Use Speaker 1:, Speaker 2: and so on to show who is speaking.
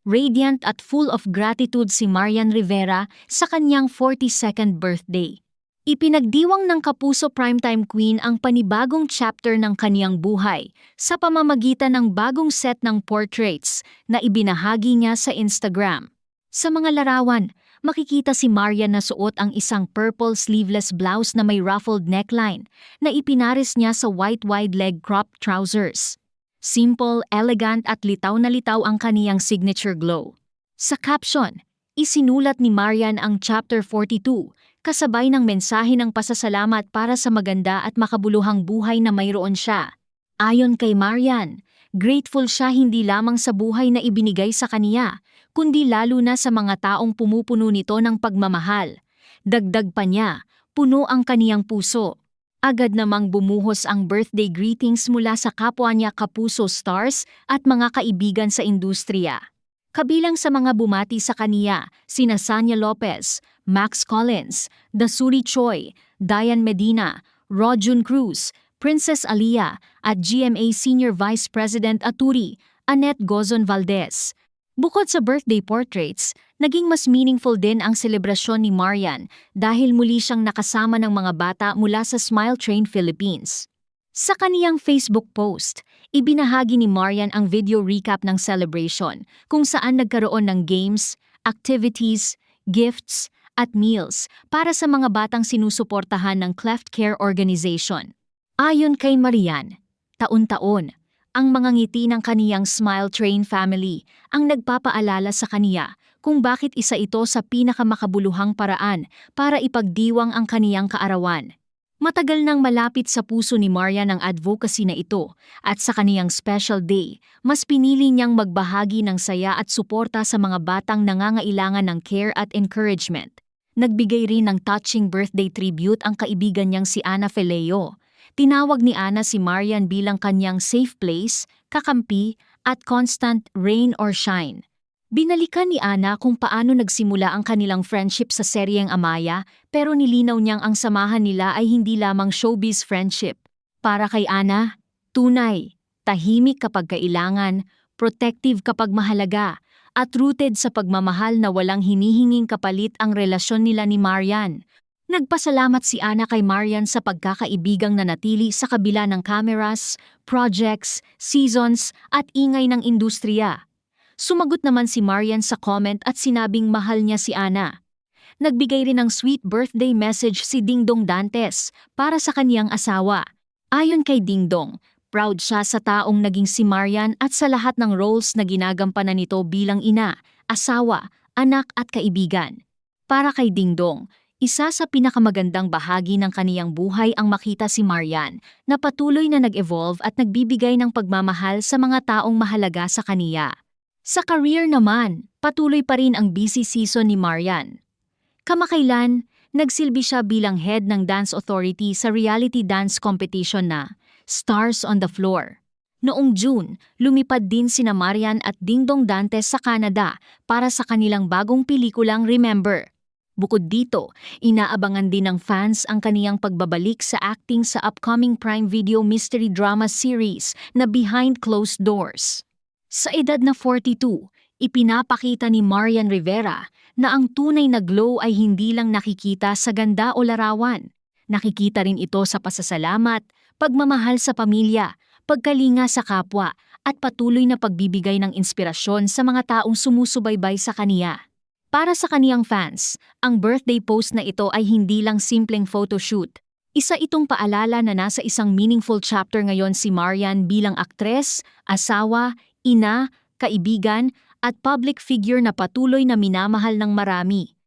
Speaker 1: Radiant at full of gratitude si Marian Rivera sa kanyang 42nd birthday. Ipinagdiwang ng Kapuso Primetime Queen ang panibagong chapter ng kaniyang buhay sa pamamagitan ng bagong set ng portraits na ibinahagi niya sa Instagram. Sa mga larawan, makikita si Marian na suot ang isang purple sleeveless blouse na may ruffled neckline na ipinares niya sa white wide-leg cropped trousers. Simple, elegant at litaw na litaw ang kaniyang signature glow. Sa caption, isinulat ni Marian ang Chapter 42, kasabay ng mensahe ng pasasalamat para sa maganda at makabuluhang buhay na mayroon siya. Ayon kay Marian, grateful siya hindi lamang sa buhay na ibinigay sa kaniya, kundi lalo na sa mga taong pumupuno nito ng pagmamahal. Dagdag pa niya, puno ang kaniyang puso. Agad namang bumuhos ang birthday greetings mula sa kapwa niya Kapuso stars at mga kaibigan sa industriya. Kabilang sa mga bumati sa kaniya, sina Sanya Lopez, Max Collins, Dasuri Choi, Diane Medina, Rojun Cruz, Princess Alia at GMA Senior Vice President Aturi, Annette Gozon Valdez. Bukod sa birthday portraits, naging mas meaningful din ang selebrasyon ni Marian dahil muli siyang nakasama ng mga bata mula sa Smile Train Philippines. Sa kaniyang Facebook post, ibinahagi ni Marian ang video recap ng celebration kung saan nagkaroon ng games, activities, gifts, at meals para sa mga batang sinusuportahan ng Cleft Care Organization. Ayon kay Marian, taon-taon, ang mga ngiti ng kaniyang Smile Train family ang nagpapaalala sa kaniya kung bakit isa ito sa pinakamakabuluhang paraan para ipagdiwang ang kaniyang kaarawan. Matagal nang malapit sa puso ni Marian ang advocacy na ito at sa kaniyang special day, mas pinili niyang magbahagi ng saya at suporta sa mga batang nangangailangan ng care at encouragement. Nagbigay rin ng touching birthday tribute ang kaibigan niyang si Ana Feleo. Tinawag ni Ana si Marian bilang kanyang safe place, kakampi, at constant rain or shine. Binalikan ni Ana kung paano nagsimula ang kanilang friendship sa seryeng Amaya, pero nilinaw niyang ang samahan nila ay hindi lamang showbiz friendship. Para kay Ana, tunay, tahimik kapag kailangan, protective kapag mahalaga, at rooted sa pagmamahal na walang hinihinging kapalit ang relasyon nila ni Marian. Nagpasalamat si Ana kay Marian sa pagkakaibigang nanatili sa kabila ng cameras, projects, seasons at ingay ng industriya. Sumagot naman si Marian sa comment at sinabing mahal niya si Ana. Nagbigay rin ng sweet birthday message si Dingdong Dantes para sa kaniyang asawa. Ayon kay Dingdong, proud siya sa taong naging si Marian at sa lahat ng roles na ginagampanan nito bilang ina, asawa, anak at kaibigan. Para kay Dingdong, isa sa pinakamagandang bahagi ng kaniyang buhay ang makita si Marian na patuloy na nag-evolve at nagbibigay ng pagmamahal sa mga taong mahalaga sa kaniya. Sa career naman, patuloy pa rin ang busy season ni Marian. Kamakailan, nagsilbi siya bilang head ng dance authority sa reality dance competition na Stars on the Floor. Noong June, lumipad din sina Marian at Dingdong Dantes sa Canada para sa kanilang bagong pelikulang Remember. Bukod dito, inaabangan din ng fans ang kaniyang pagbabalik sa acting sa upcoming Prime Video mystery drama series na Behind Closed Doors. Sa edad na 42, ipinapakita ni Marian Rivera na ang tunay na glow ay hindi lang nakikita sa ganda o larawan. Nakikita rin ito sa pasasalamat, pagmamahal sa pamilya, pagkalinga sa kapwa, at patuloy na pagbibigay ng inspirasyon sa mga taong sumusubaybay sa kaniya. Para sa kaniyang fans, ang birthday post na ito ay hindi lang simpleng photoshoot. Isa itong paalala na nasa isang meaningful chapter ngayon si Marian bilang aktres, asawa, ina, kaibigan, at public figure na patuloy na minamahal ng marami.